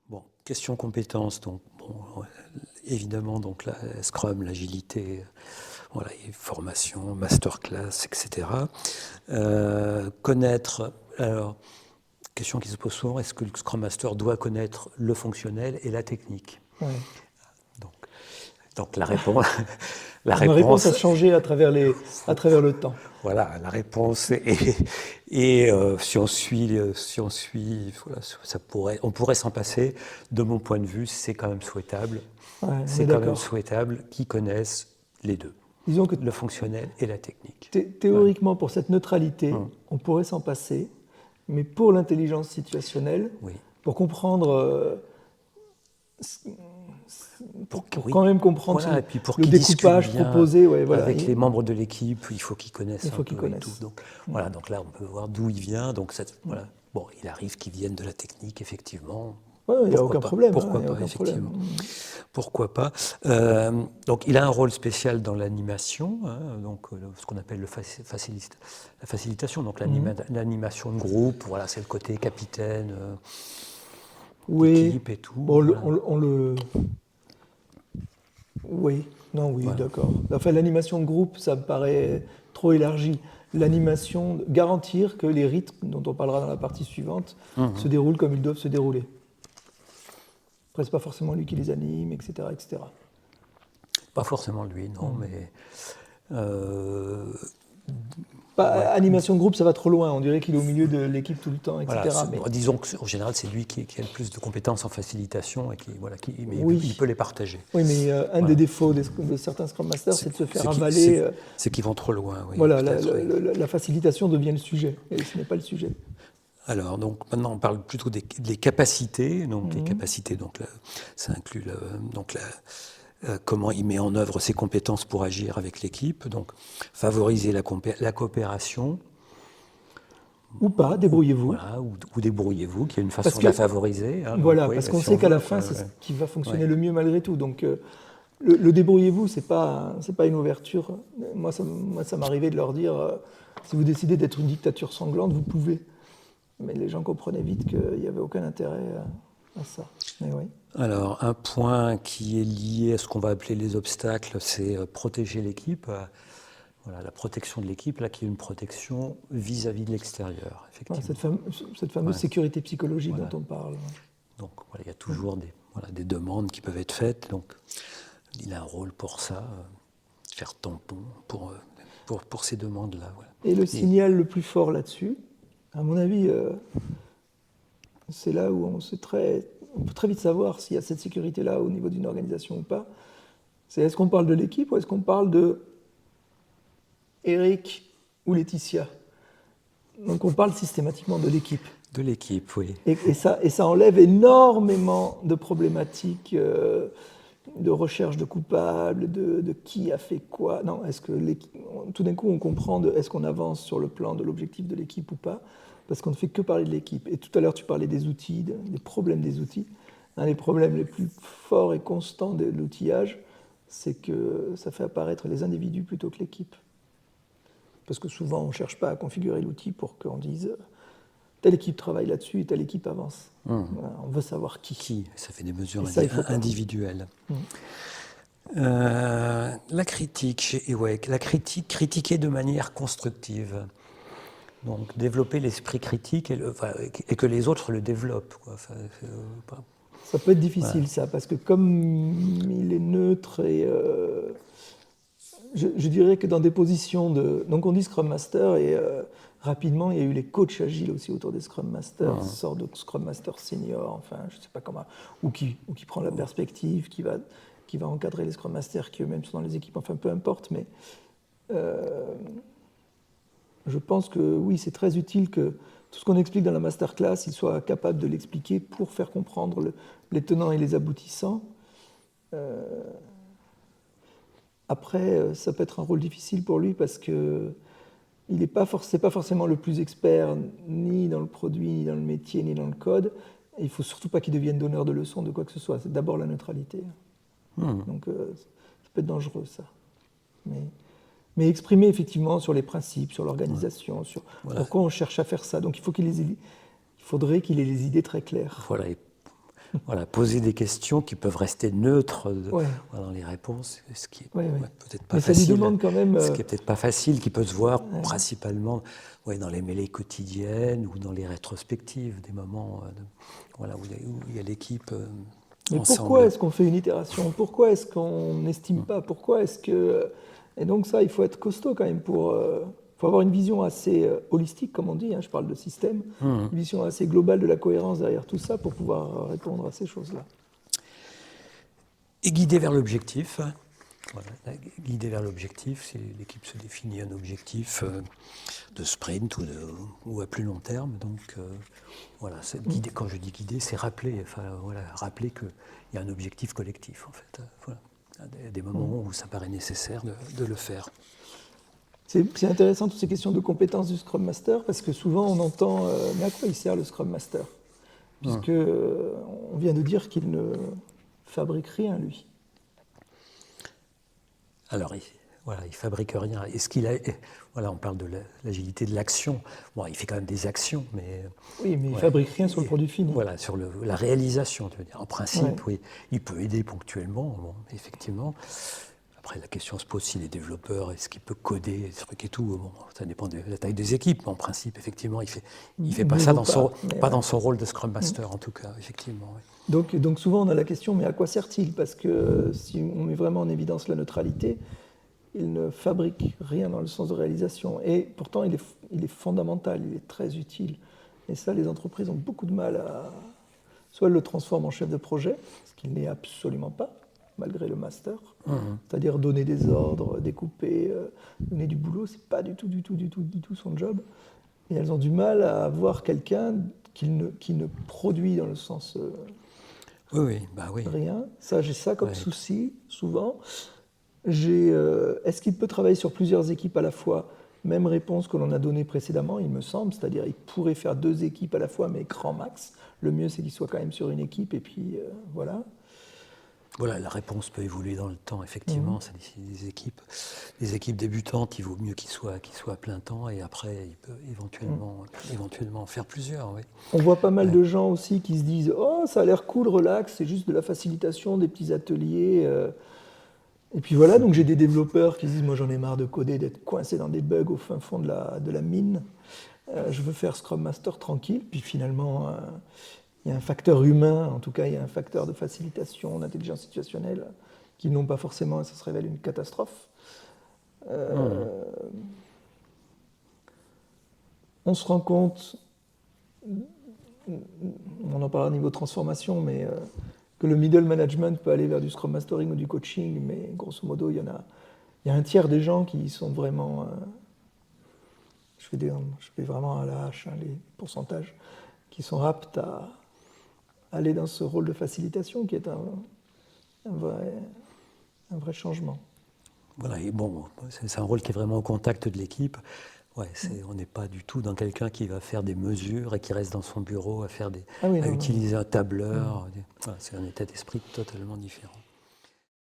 Bon, question compétences, donc bon, évidemment donc la Scrum, l'agilité, voilà, et formation, masterclass, etc. Connaître, alors, question qui se pose souvent, est-ce que le Scrum Master doit connaître le fonctionnel et la technique? Ouais. Donc, donc la réponse, la Ma réponse a réponse, changé à travers le temps. voilà, la réponse si on suit, voilà, on pourrait s'en passer. De mon point de vue, c'est quand même souhaitable. Ouais, on C'est est quand même d'accord. souhaitable qu'ils connaissent les deux, Disons que le fonctionnel et la technique. Ouais. théoriquement, pour cette neutralité, on pourrait s'en passer, mais pour l'intelligence situationnelle, Oui. pour comprendre, pour Oui. quand même comprendre Voilà, et puis pour le qu'ils discutent découpage bien proposé, ouais, voilà, avec les membres de l'équipe, il faut qu'ils il connaissent un faut qu'ils peu et tout. connaissent. Donc, voilà, donc là, on peut voir d'où il vient. Donc, voilà. Bon, il arrive qu'ils viennent de la technique, effectivement. Ouais, il n'y a aucun problème. Hein, Pourquoi il y a pas, aucun problème. effectivement. Pourquoi pas. Donc, il a un rôle spécial dans l'animation, hein, donc ce qu'on appelle la facilitation, donc l'animation de groupe. Voilà, c'est le côté capitaine Oui, d'équipe et tout. bon, Voilà. oui, non, oui, Voilà. d'accord. Enfin, l'animation de groupe, ça me paraît trop élargi. L'animation, garantir que les rythmes, dont on parlera dans la partie suivante, se déroulent comme ils doivent se dérouler. Après, c'est pas forcément lui qui les anime, etc., etc. Pas forcément lui, non, mais ouais. Animation de groupe, ça va trop loin. On dirait qu'il est au milieu de l'équipe tout le temps, Voilà, etc. Mais disons qu'en général, c'est lui qui a le plus de compétences en facilitation et mais il oui, peut les partager. oui, mais un des Voilà. défauts de certains Scrum Masters, c'est de se faire C'est avaler. qu'ils vont trop loin, oui, Voilà, peut-être. Oui. la facilitation devient le sujet, et ce n'est pas le sujet. Alors, donc maintenant, on parle plutôt des capacités. Donc, les capacités, donc ça inclut comment il met en œuvre ses compétences pour agir avec l'équipe. Donc, favoriser la coopération. Ou pas, débrouillez-vous. Voilà, ou débrouillez-vous, qui est une Parce façon de que, la favoriser. Hein, donc, voilà, oui, parce qu'on si on sait qu'à veut. la fin, c'est ce qui va fonctionner Ouais. le mieux malgré tout. Donc, le débrouillez-vous, c'est pas une ouverture. Moi, ça m'arrivait de leur dire, si vous décidez d'être une dictature sanglante, vous pouvez. Mais les gens comprenaient vite qu'il n'y avait aucun intérêt à ça. Mais oui. Alors, un point qui est lié à ce qu'on va appeler les obstacles, c'est protéger l'équipe. Voilà, la protection de l'équipe, là, qui est une protection vis-à-vis de l'extérieur, Voilà, effectivement. cette fameuse Ouais. sécurité psychologique Voilà. dont on parle. Donc, voilà, il y a toujours des demandes qui peuvent être faites. Donc, il a un rôle pour ça, faire tampon pour ces demandes-là. Voilà. Et le signal le plus fort là-dessus, à mon avis, c'est là où on peut très vite savoir s'il y a cette sécurité-là au niveau d'une organisation ou pas. C'est est-ce qu'on parle de l'équipe ou est-ce qu'on parle de Eric ou Laetitia? Donc on parle systématiquement de l'équipe. De l'équipe, oui. Et ça enlève énormément de problématiques de recherche de coupables, de qui a fait quoi. Non, est-ce que tout d'un coup on comprend est-ce qu'on avance sur le plan de l'objectif de l'équipe ou pas, parce qu'on ne fait que parler de l'équipe. Et tout à l'heure tu parlais des outils, des problèmes des outils. Un des problèmes les plus forts et constants de l'outillage, c'est que ça fait apparaître les individus plutôt que l'équipe. Parce que souvent on ne cherche pas à configurer l'outil pour qu'on dise telle équipe travaille là-dessus et telle équipe avance. Voilà, on veut savoir qui. Ça fait des mesures Et ça, il faut pas. individuelles. La critique, critiquer de manière constructive. Donc développer l'esprit critique et que les autres le développent. Quoi. Enfin, ça peut être difficile, ça, parce que comme il est neutre et... je dirais que dans des positions de... Donc on dit Scrum Master et rapidement il y a eu les coachs agiles aussi autour des Scrum Masters, une sorte de Scrum Master senior, enfin je ne sais pas comment, ou qui prend la perspective, qui va encadrer les Scrum Masters qui eux-mêmes sont dans les équipes, enfin peu importe, mais je pense que oui, c'est très utile que tout ce qu'on explique dans la masterclass, il soit capable de l'expliquer pour faire comprendre les tenants et les aboutissants. Après, ça peut être un rôle difficile pour lui parce que c'est pas forcément le plus expert ni dans le produit, ni dans le métier, ni dans le code. Et il ne faut surtout pas qu'il devienne donneur de leçons de quoi que ce soit. C'est d'abord la neutralité. Donc ça peut être dangereux, ça. Mais exprimer effectivement sur les principes, sur l'organisation, sur pourquoi on cherche à faire ça. Donc il faudrait qu'il ait les idées très claires. Voilà. voilà, poser des questions qui peuvent rester neutres Ouais. dans les réponses, ce qui est Ouais, ouais. peut-être pas Mais ça lui facile. demande quand même. Ce qui est peut-être pas facile, qui peut se voir Ouais. principalement dans les mêlées quotidiennes ou dans les rétrospectives, des moments voilà, où il y a l'équipe Mais pourquoi ensemble. est-ce qu'on fait une itération? Pourquoi est-ce qu'on n'estime pas? Pourquoi est-ce que... Et donc ça, il faut être costaud quand même pour... faut avoir une vision assez holistique, comme on dit, hein, je parle de système, une vision assez globale de la cohérence derrière tout ça pour pouvoir répondre à ces choses-là. Et guider vers l'objectif. Voilà, guider vers l'objectif, si l'équipe se définit un objectif de sprint ou à plus long terme. Donc voilà, guider, quand je dis guider, c'est rappeler, enfin, voilà, rappeler qu'il y a un objectif collectif en fait. Voilà. Il y a des moments où ça paraît nécessaire de le faire. C'est intéressant toutes ces questions de compétences du Scrum Master parce que souvent on entend mais à quoi il sert le Scrum Master? Puisque on vient de dire qu'il ne fabrique rien lui. Alors, voilà, il fabrique rien. Est-ce qu'il a, voilà, on parle de l'agilité de l'action. Bon, il fait quand même des actions, mais Oui, mais il ouais, fabrique rien sur le produit fini. voilà, sur la réalisation, tu veux dire. En principe, Ouais. oui, il peut aider ponctuellement, bon, effectivement. Après, la question se pose si les développeurs, est-ce qu'il peut coder des trucs et tout. Bon, ça dépend de la taille des équipes, mais en principe, effectivement, il fait pas Mieux ça vaut pas, mais pas ouais. dans son rôle de Scrum Master, en tout cas, effectivement. Oui. Donc souvent on a la question, mais à quoi sert-il? Parce que si on met vraiment en évidence la neutralité, il ne fabrique rien dans le sens de réalisation. Et pourtant il est fondamental, il est très utile. Et ça, les entreprises ont beaucoup de mal à... Soit elles le transforment en chef de projet, ce qu'il n'est absolument pas, malgré le master. C'est-à-dire donner des ordres, découper, donner du boulot, c'est pas du tout son job. Et elles ont du mal à avoir quelqu'un qui ne produit dans le sens Oui, oui, bah oui. rien. Ça, j'ai ça comme Ouais. souci, souvent. Est-ce qu'il peut travailler sur plusieurs équipes à la fois? Même réponse que l'on a donnée précédemment, il me semble, c'est-à-dire il pourrait faire 2 équipes à la fois, mais grand max. Le mieux, c'est qu'il soit quand même sur une équipe, et puis voilà. Voilà, la réponse peut évoluer dans le temps, effectivement. C'est des équipes débutantes, il vaut mieux qu'ils soient à plein temps, et après, il peut éventuellement en faire plusieurs. Oui. On voit pas mal Ouais. de gens aussi qui se disent oh, ça a l'air cool, relax, c'est juste de la facilitation, des petits ateliers. Et puis voilà, donc j'ai des développeurs qui disent moi j'en ai marre de coder, d'être coincé dans des bugs au fin fond de la mine. Je veux faire Scrum Master tranquille. Puis finalement, il y a un facteur humain, en tout cas il y a un facteur de facilitation, d'intelligence situationnelle, qui n'ont pas forcément, et ça se révèle une catastrophe. On se rend compte, on en parle au niveau transformation, mais que le middle management peut aller vers du Scrum Mastering ou du coaching, mais grosso modo, il y a un tiers des gens qui sont vraiment, je fais vraiment à la hache, hein, les pourcentages, qui sont aptes à aller dans ce rôle de facilitation qui est un vrai changement. Voilà, et bon, c'est un rôle qui est vraiment au contact de l'équipe. Ouais, on n'est pas du tout dans quelqu'un qui va faire des mesures et qui reste dans son bureau à Ah oui, à non, non. utiliser un tableur. Voilà, c'est un état d'esprit totalement différent.